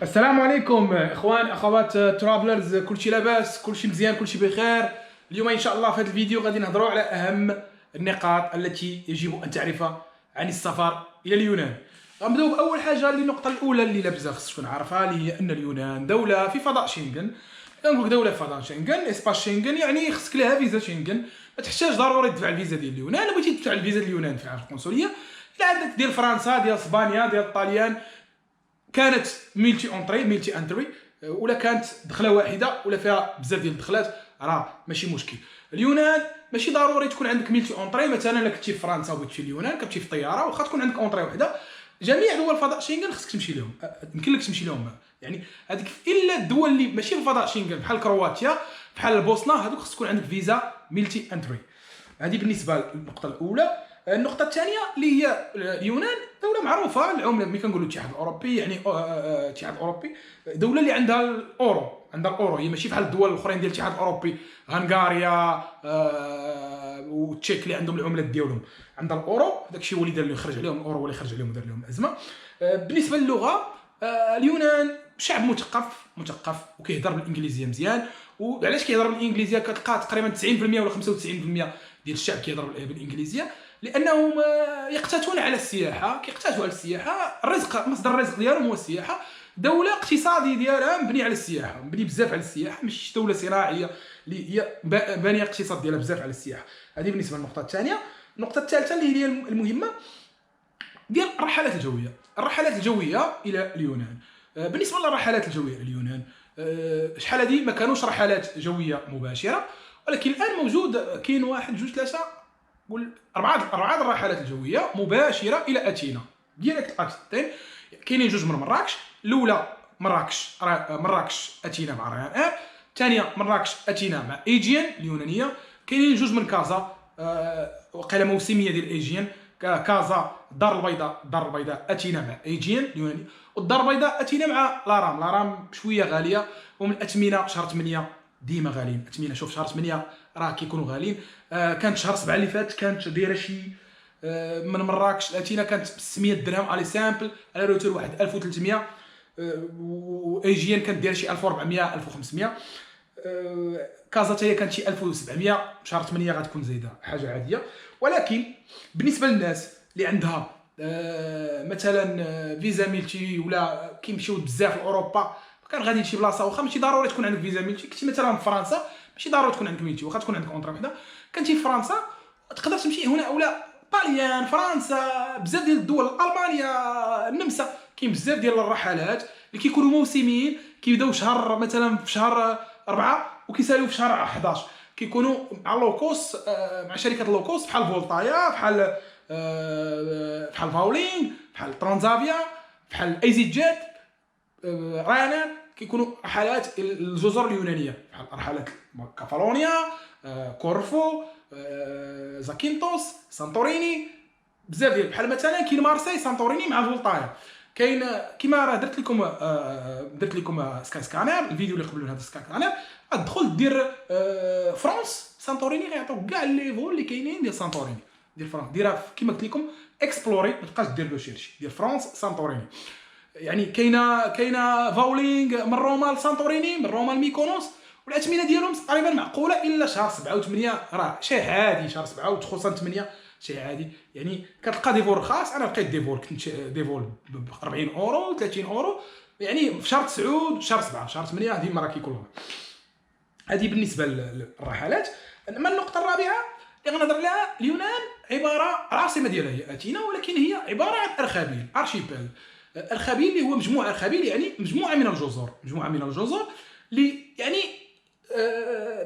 السلام عليكم اخوان اخوات ترافلرز، كلشي لاباس، كلشي مزيان، كلشي بخير. اليوم ان شاء الله في هذا الفيديو غادي نهضروا على اهم النقاط التي يجب ان تعرفها عن السفر الى اليونان. غنبداو باول حاجه، اللي النقطه الاولى اللي لاباس خصك تكون عارفها، اللي هي ان اليونان دوله في فضاء شنغن. كنقول دوله في فضاء شنغن، اسباس شنغن، يعني خصك لها فيزا شنغن. ما تحتاج ضروري تدفع الفيزا ديال اليونان. بغيتي تدفع الفيزا ديال اليونان في القنصليه، الا عندك ديال فرنسا، ديال اسبانيا، ديال الطاليان، كانت ميلتي انتري، ولا كانت دخله واحده ولا فيها بزاف ديال الدخلات، راه ماشي مشكل. اليونان ماشي ضروري تكون عندك ميلتي اونطري. مثلا الا كنتي في فرنسا وبغيتي تمشي اليونان، كتمشي في الطياره واخا تكون عندك اونطري وحده. جميع دول فضاء شنغن خصك تمشي لهم، يمكن لك تمشي لهم. يعني هذيك الا الدول اللي ماشي في فضاء شنغن بحال كرواتيا، بحال البوسنه، هذوك خص تكون عندك فيزا ميلتي انتري. هذه بالنسبه للنقطه الاولى. النقطة الثانية اللي هي اليونان دولة معروفة، العملة ملي كنقولوا الاتحاد الأوروبي يعني الاتحاد الأوروبي، دولة اللي عندها الأورو. هي ماشي بحال الدول الأخرين ديال الاتحاد الأوروبي، هنغاريا والتشيك اللي عندهم العملات ديالهم عندها الأورو. داكشي هو اللي دار لهم، خرج عليهم الأورو، ولا خرج عليهم ودار لهم الأزمة. بالنسبة للغة، اليونان شعب مثقف وكيهضر بالانجليزيه مزيان. وعلاش كيهضر بالانجليزيه؟ كتلقى تقريبا 90% ولا 95% ديال الشعب كيهضر بالانجليزيه، لانهم يقتاتون على السياحه. كيقتاتوا على السياحه، الرزق، مصدر الرزق ديالهم هو السياحه. دوله اقتصادي ديالها مبني على السياحه، مبني بزاف على السياحه، ماشي دوله صناعيه اللي هي بانيه الاقتصاد ديالها بزاف على السياحه. هذه بالنسبه للنقطه الثانيه. النقطه الثالثه اللي هي المهمه ديال الرحلات الجويه الى اليونان. بالنسبه للرحلات الجويه الى اليونان، شحال هذه ما كانوش رحلات جويه مباشره، ولكن الان موجود كاين واحد جوج ثلاثه، قول اربعه الرحلات الجويه مباشره الى اثينا، ديريكت اتين. كاينين جوج من مراكش. الاولى مراكش اثينا مع ريان اير، الثانيه مراكش اثينا مع ايجين اليونانيه. كاينين جوج من كازا، وقيله موسميه ديال ايجين، كازا الدار البيضاء اتينا مع ايجين اليوناني، والدار البيضاء اتينا مع لارام بشويه غاليه. ومن الاثمنه شهر 8 ديما غاليين. الاثمنه شوف شهر 8 راه كيكونوا غاليين. كانت شهر 7 اللي فات كانت دايره شي من مراكش اتينا كانت ب 600 درهم على سامبل، على روتور واحد 1300. وايجين كانت دايره شي 1400 1500. كازا حتى هي كانت شي 1700. شهر 8 غتكون زايده حاجه عاديه. ولكن بالنسبه للناس اللي عندها مثلا فيزا ميلتي، ولا كيمشيو بزاف لاوروبا، كان غادي لشي بلاصه، واخا ماشي ضروري تكون عندك فيزا ميلتي. كنتي مثلا في فرنسا ماشي ضروري تكون عندك ميلتي، واخا تكون عندك اونطري وحده. كنتي في فرنسا تقدر تمشي هنا اولا طاليان، فرنسا، بزاف ديال الدول، المانيا، النمسا. كاين بزاف ديال الرحلات اللي كيكونوا موسميين، كيبداو شهر مثلا في شهر 4 وكيساليو في شهر 11. كيكونوا مع لوكوس، مع شركه لوكوس بحال فولطايا، بحال فاولينغ، بحال ترانزافيا، بحال ايزي جيت، راينر. كيكونوا رحلات الجزر اليونانيه، بحال رحلات كافالونيا، كورفو، زاكينتوس، سانتوريني. بزاف ديال بحال مثلا كاين مارسي سانتوريني مع فولطايا. كاين كيما راه درت لكم سكانر، الفيديو اللي قبل هذا سكانر. تدخل دير فرانس سانتوريني، غيعطوك كاع لي فول اللي كاينين ديال سانتوريني ديال فرنسا. ديرها كيما قلت لكم اكسبلوري، ما تبقاش دير لو شيرشي ديال فرانس سانتوريني. يعني كاينه فاولينغ من روما لسانتوريني، من روما لميكونوس، والاثمنه ديالهم تقريبا معقوله الا شهر 7 و8 راه شي عادي. شهر 7 وخصوصا 8 شي عادي. يعني كتلقى دي فول رخاص. انا لقيت دي فول، كنت دي فول ب 40 اورو 30 اورو، يعني في شهر 9 شهر 7 شهر 8 ديما راه كيكون. هذه بالنسبه للرحلات. اما النقطه الرابعه اللي غنهضر عليها، اليونان عباره، العاصمه ديالها هي اثينا، ولكن هي عباره عن ارخبيل، ارشيبيل. ارخبيل اللي هو مجموعه، ارخبيل يعني مجموعه من الجزر اللي يعني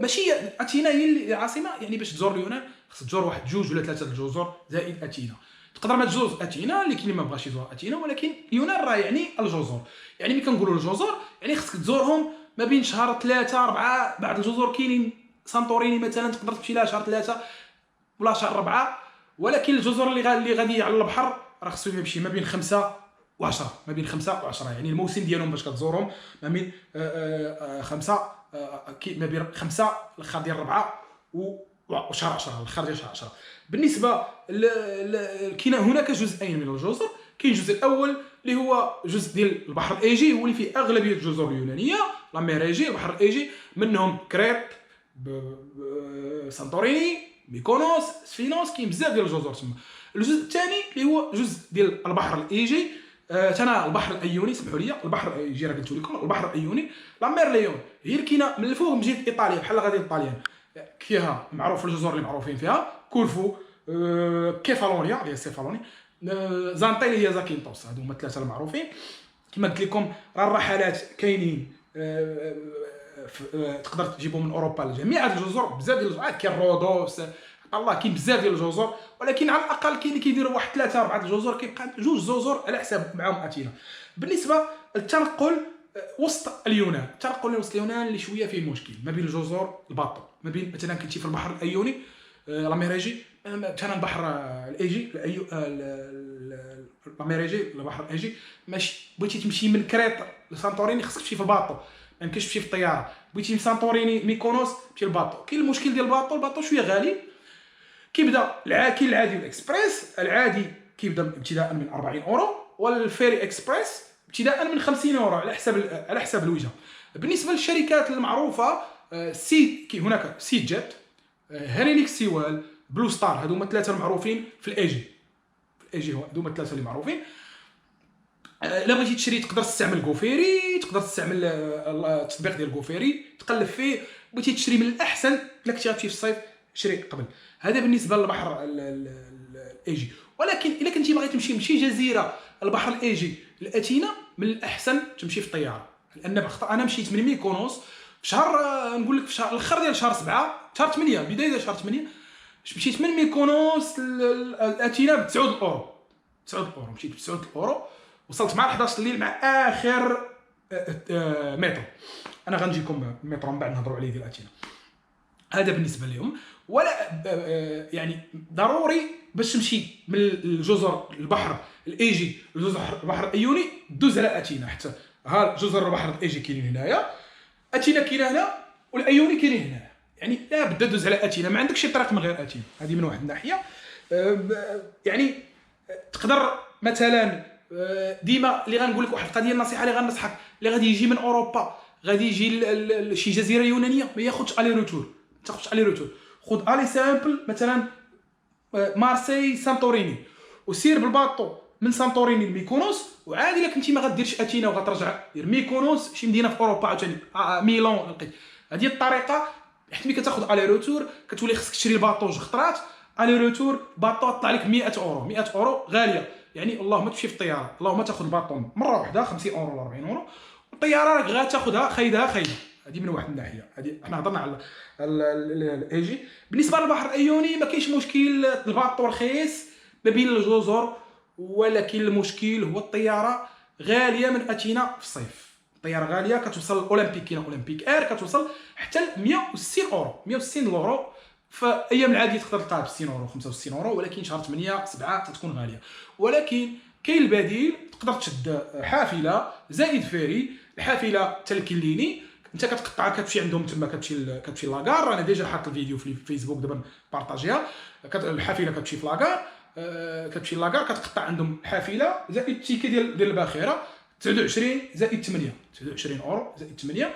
ماشي اثينا هي العاصمه. يعني باش تزور اليونان خصك تزور واحد جوج ولا ثلاثه الجزر زائد اثينا. تقدر ما تزور اثينا اللي كاين اللي ما بغاش يزور اثينا، ولكن اليونان راه يعني الجزر. يعني ملي كنقولوا الجزر يعني خصك تزورهم ما بين شهر 3 4. بعض الجزر كاينين سانتوريني مثلا تقدر تمشي لها شهر 3 ولا شهر 4. ولكن الجزر اللي غادي على البحر راه خصو يمشي ما بين 5 و10. يعني الموسم ديالهم باش كتزورهم ما بين 5 ما بين 5 الاخر ديال 4 وشهر 10 الاخر ديال شهر 10. بالنسبه كاين هناك جزئين من الجزر. كاين الجزء الاول اللي هو جزء ديال البحر الايجي، هو اللي فيه اغلبيه الجزر اليونانيه، لا مير ايجي، البحر الايجي، منهم كريت، سانتوريني، ميكونوس، سفينوس، كاين بزاف ديال الجزر تما. الجزء الثاني اللي هو جزء ديال البحر الايجي، تنا البحر الايوني، سمحوا لي، البحر الايجي راه قلت لكم، البحر الايوني، لا مير ليون هي اللي كاينه من الفوق من جهه ايطاليا بحال غادي الطاليان، فيها معروف الجزر اللي معروفين فيها كورفو، كيفالونيا اللي هي سيفالوني، زانطي اللي هي زاكينتوس، هادو هما الثلاثه المعروفين. كما قلت لكم راه الرحلات كاينين، تقدر تجيبهم من اوروبا لجميع هاد الجزر، بزاف ديال الجزر، كاين رودوس، الله كاين بزاف ديال الجزر، ولكن على الاقل كاين اللي كيديروا واحد 3 4 الجزر، كيبقى جوج جزر على حساب معاهم اثينا. بالنسبه للتنقل وسط اليونان، التنقل وسط اليونان اللي شويه فيه مشكل ما بين الجزر الباطو، ما بين مثلا كنتي في البحر الايوني، لا ميريجي، مثلا البحر الايجي، لا ميريجي، البحر الايجي، ماشي بغيتي تمشي من كريت لسانتوريني خصك تمشي في الباطو، ما يمكنش تمشي في الطياره. بغيتي من سانتوريني ميكونوس تمشي للباطو. كاين المشكل ديال الباطو شويه غالي، كيبدا كاين العادي والاكسبريس. العادي كيبدا ابتداء من 40 اورو، والفيري اكسبريس ابتداء من 50 اورو على حسب الوجهه. بالنسبه للشركات المعروفه، هناك سيت جيت، هيرينيك سيوال، بلو ستار، هادو هما الثلاثه المعروفين في الايجي. هادو هما الثلاثه اللي معروفين. الا بغيتي تشري تقدر تستعمل غوفيري، تقدر تستعمل التطبيق ديال غوفيري تقلب فيه. بغيتي تشري من الاحسن الا كنتي غتمشي في الصيف شري قبل. هذا بالنسبه للبحر الايجي. ولكن الا كنتي باغي تمشي من شي جزيره البحر الايجي لاثينا، من الاحسن تمشي في الطياره، لان انا مشيت من ميكونوس في شهر، نقول لك في شهر الاخر ديال شهر 7 شهر 8 بدايه ديال شهر 8، مشيت من ميكونوس لاثينا ب 9 اورو. 9 اورو مشيت ب 9 اورو، وصلت مع 11 الليل مع اخر مترو. انا غنجيكم المترو من بعد نهضروا عليه ديال اثينا. هذا بالنسبه لهم. ولا يعني ضروري باش تمشي من الجزر البحر الايجي لجزر البحر الايوني دوز على اثينا، حتى ها جزر البحر الايجي كاينين هنايا، اثينا كاينه هنا، والايوني كاينين هنا، يعني لا بد دوز على اثينا، ما عندكش شي طريق من غير اثينا. هذه من واحد الناحيه. يعني تقدر مثلا ديما اللي غنقول لك واحد القضيه، النصيحه اللي غنصحك، اللي غادي يجي من اوروبا غادي يجي لشي جزيره يونانيه، ما ياخذش الي روتور، ما تاخذش الي روتور، خذ الي سامبل مثلا مارسي سانتوريني، وسير بالباطو من سانتوريني لميكونوس، وعادي الا كنتي ما غديرش اثينا وغترجع دير ميكونوس شي مدينه في اوروبا عاوتاني، ميلان لقيت. هذه الطريقه، حيت ملي كتاخذ الي روتور كتولي خصك تشري الباطو جوج خطرات، الي روتور باطو طلع لك 100 اورو. 100 اورو غاليه، يعني اللهم تمشي في الطياره، اللهم تاخذ الباطو مره واحده 50 اورو ولا 40 اورو، الطياره راك غاتاخذها خايدها. هذه من واحد الناحيه. هذه احنا هضرنا على الايجي. بالنسبه للبحر الايوني ما كاينش مشكل، الباطو رخيص ما بين الجزر، ولكن المشكل هو الطياره غاليه من اثينا في الصيف. الطياره غاليه، كتوصل الاولمبيك، كاينه اولمبيك اير كتوصل حتى ل 160 اورو. 160 اورو في ايام العاديه تقدر تلقاها ب 60 اورو 65 اورو، ولكن شهر 8 7 تتكون غاليه. ولكن كاين البديل، تقدر تشد حافله زائد فيري، الحافله حتى الكليني، انت كتقطع كتمشي عندهم تما، كتمشي لاكار. انا ديجا حاط الفيديو في الفيسبوك دابا بارطاجيها. الحافله كتمشي في لاكار، كتمشي لاكار كتقطع عندهم حافله زائد التيكي ديال الباخره 29 زائد 8، 29 اورو زائد 8.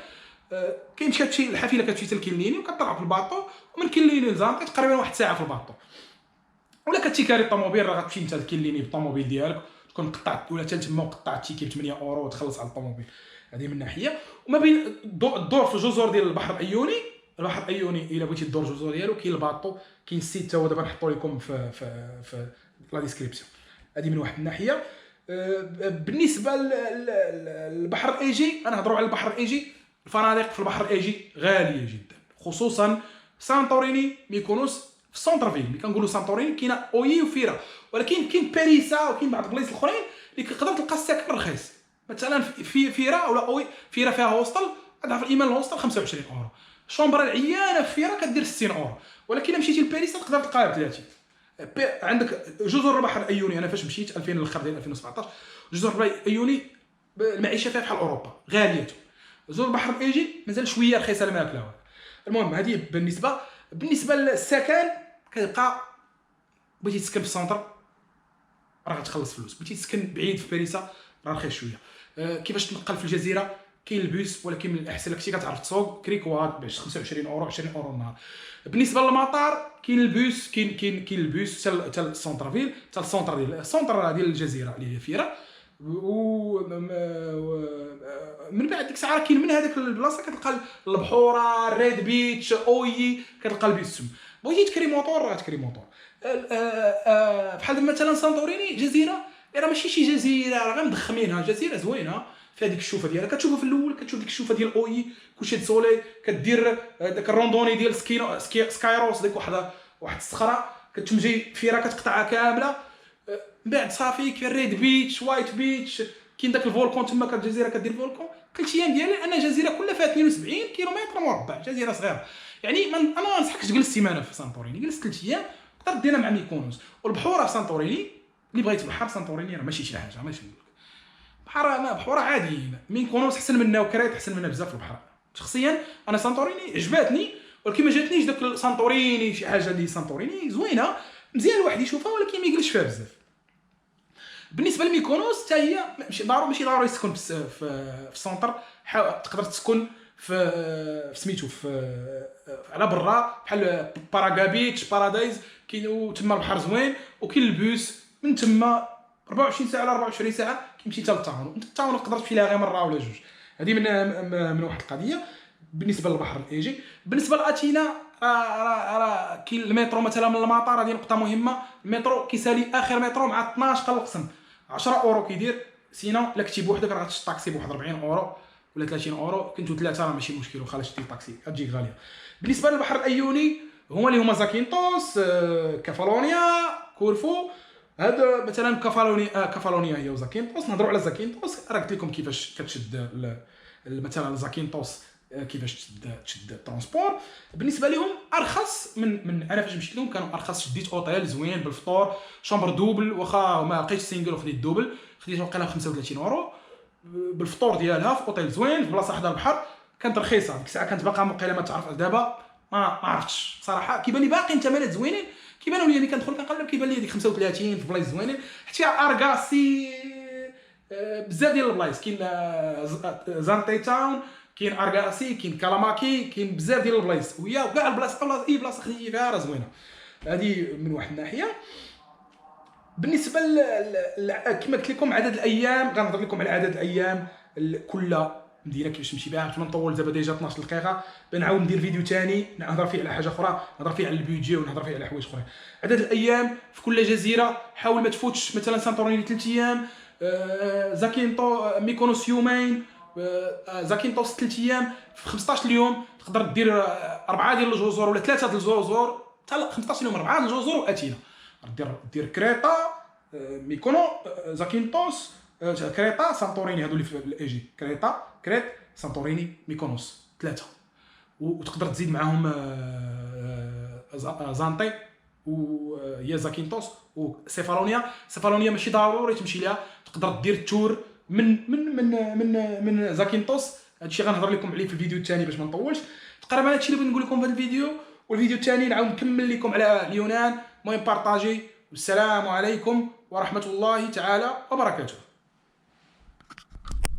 كتمشي الحافله كتمشي حتى لكليني وكتطلع في الباطو، ومن كليني لزانطي تقريبا واحد ساعه في الباطو. ولا كتيكاري الطوموبيل راه غتمشي انت لكليني بالطوموبيل ديالك، تكون قطعت ولا حتى تما وقطعت التيكي ب 8 اورو وتخلص على الطوموبيل. هذه من ناحيه. وما بين الدور في الجزر ديال البحر الايوني، البحر الايوني الا بغيتي تدور الجزر ديالو كاين الباطو، كاين السيت حتى هو دابا نحطو لكم في لا ديسكريبسيون. هذه من واحد الناحيه. بالنسبه للبحر الايجي، انا نهضروا على البحر الايجي. الفنادق في البحر الايجي غاليه جدا، خصوصا سانتوريني، ميكونوس في السونتر فيل. ملي كنقولوا سانتوريني كاينه اوي وفيرا، ولكن كاين باريسا وكاين بعض البلايص الاخرين اللي تقدر تلقى السكن رخيص. مثلا في فيرا ولا اوي، فيرا فيها هوستل، اضعف الايمان الهوستل 25 اورو، الشومبره العيانه في فيرا كدير 60 اورو، ولكن الا مشيتي لباريس تقدر تلقاها ب 30. عندك جزر البحر الايوني، انا فاش مشيت 2000 الاخر ديال 2017، جزر البحر الايوني المعيشه فيها بحال اوروبا غاليه. جزر البحر الايجي مازال شويه رخيصه الماكله. المهم هذه بالنسبه للسكن، كتبقى بغيتي تسكن في السونتر راه غتخلص فلوس. بغيتي تسكن بعيد في باريسا راه رخيص شويه. كيفاش تنقل في الجزيره؟ كاين البوس، ولكن من الاحسن لك كتعرف تسوق كريكوات ب 25 اورو 20 اورو النهار. بالنسبه للمطار كاين البوس، كاين البوس حتى السونتر فيل، حتى السونتر ديال الجزيره اللي هي فيرا. و من بعد ديك الساعه كاين من هذاك البلاصه كتلقى البحوره، ريد بيتش، اوي، كتلقى البيت تما. بغيتي تكري موطور راه تكري موطور. بحال مثلا سانتوريني جزيره راه ماشي شي جزيره، راه غير مضخمينها، جزيره زوينه في هذيك الشوفه ديالها. كتشوفها في الاول، كتشوف ديك الشوفه ديال اوي كلشي سولي، كدير داك الروندوني ديال سكايروس، ديك واحد الصخره كتمشي فيها كتقطعها كامله. من بعد صافي كاين ريد بيتش، وايت بيتش، كاين داك الفولكون تما، كالجزيره كدير فولكون. كلشي ايام ديالي انا جزيره كلها فيها 72 كيلومتر مربع، جزيره صغيره يعني. انا ما ننصحكش تجلس سيمانه في سانتوريني، جلس 3 ايام تقدر ديرها مع ميكونوس. والبحوره في سانتوريني اللي بغيت بحر سانتوريني راه ماشي شي حاجه، ماشي نقول لك بحوره عاديين. ميكونوس احسن منها، وكريت احسن منها بزاف في البحر. شخصيا انا سانتوريني عجباتني، ولكن ما جاتنيش داك سانتوريني شي حاجه اللي سانتوريني زوينه مزيان الواحد يشوفها، ولكن ما يجلسش فيها بزاف. بالنسبه لميكونوس حتى هي ماشي ضروري تسكن في السونتر. تقدر تسكن في سميتو على برا بحال باراغا بيتش، بارادايز، كاين تما البحر زوين. وكاين البوس من تما 24 ساعه على 24 ساعه كيمشي حتى للطاون. انت الطاون تقدر تمشي لها غير مره ولا جوج. هذه من واحد القضيه بالنسبه للبحر الايجي. بالنسبه لاثينا راه كاين المترو مثلا من المطار، هذه نقطه مهمه. المترو كيسالي اخر مترو مع 12 قسم 10 اورو كيدير. سينا الا كنتي بوحدك راه غتشد طاكسي بواحد 40 اورو ولا 30 اورو. كنتو ثلاثه راه ماشي مشكل، واخا شدي طاكسي غتجيك غاليه. بالنسبه للبحر الايوني هما اللي هما زاكينتوس، كافالونيا، كورفو. هذا مثلا كافالونيا هي وزاكينتوس. نهضروا على زاكينتوس، راه قلت لكم كيفاش كتشد مثلا زاكينتوس، كيفاش تشد الترونسبور. بالنسبه لهم ارخص من انا فاش مشيت لهم كانوا ارخص. شديت اوتيل زوين بالفطور، شومبر دوبل، واخا ما لقيتش سينجل وخديت دوبل، خديت وقيلا 35 اورو بالفطور ديالها في اوتيل زوين في بلاصه حدا البحر. كانت رخيصه ديك الساعه، كانت باقا وقيلا ما تعرف. دابا ما عرفتش بصراحه، كيبان لي باقي الثمنات زوينين. كيبانوا لي كندخل كنقلب كيبان لي ديك 35 في بلايص زوينين. حتى ارغاسي بزاف ديال البلايص. كاين زانتي تاون، كاين ارغاسي، كاين كالاماكي، كاين بزاف ديال البلايص. وهي كاع البلايص اي بلاصه خديتي فيها راه زوينه. هذه من واحد الناحيه. بالنسبه كما قلت لكم عدد الايام، غنهضر لكم على عدد الايام كل مدينه كيفاش نمشي بها. ما نطول دابا ديجا 12 دقيقه، بنعاود ندير فيديو ثاني نهضر فيه على حاجه اخرى، نهضر فيه على البيدجي ونهضر فيه على حوايج اخرين. عدد الايام في كل جزيره حاول ما تفوتش. مثلا سانتوريني 3 ايام، ميكونوس يومين، زاكينتوس 3 ايام. في 15 اليوم تقدر دير 4 ديال الجزر ولا 3 ديال الجزر، حتى 15 يوم 4 ديال الجزر واثينا. دير كريطا، ميكونو، زاكينتوس، كريطا، سانتوريني. هادو اللي في الايجي، كريت، سانتوريني، ميكونوس 3. وتقدر تزيد معاهم زانتي وهي زاكينتوس وسيفالونيا ماشي ضروري تمشي ليها. تقدر دير تور من زاكينتوس. هادشي غنهضر لكم عليه في الفيديو الثاني باش ما نطولش. تقريبا هادشي اللي بغيت نقول لكم في هذا الفيديو. والفيديو الثاني نعاود نكمل لكم على اليونان. المهم بارطاجي. والسلام عليكم ورحمه الله تعالى وبركاته.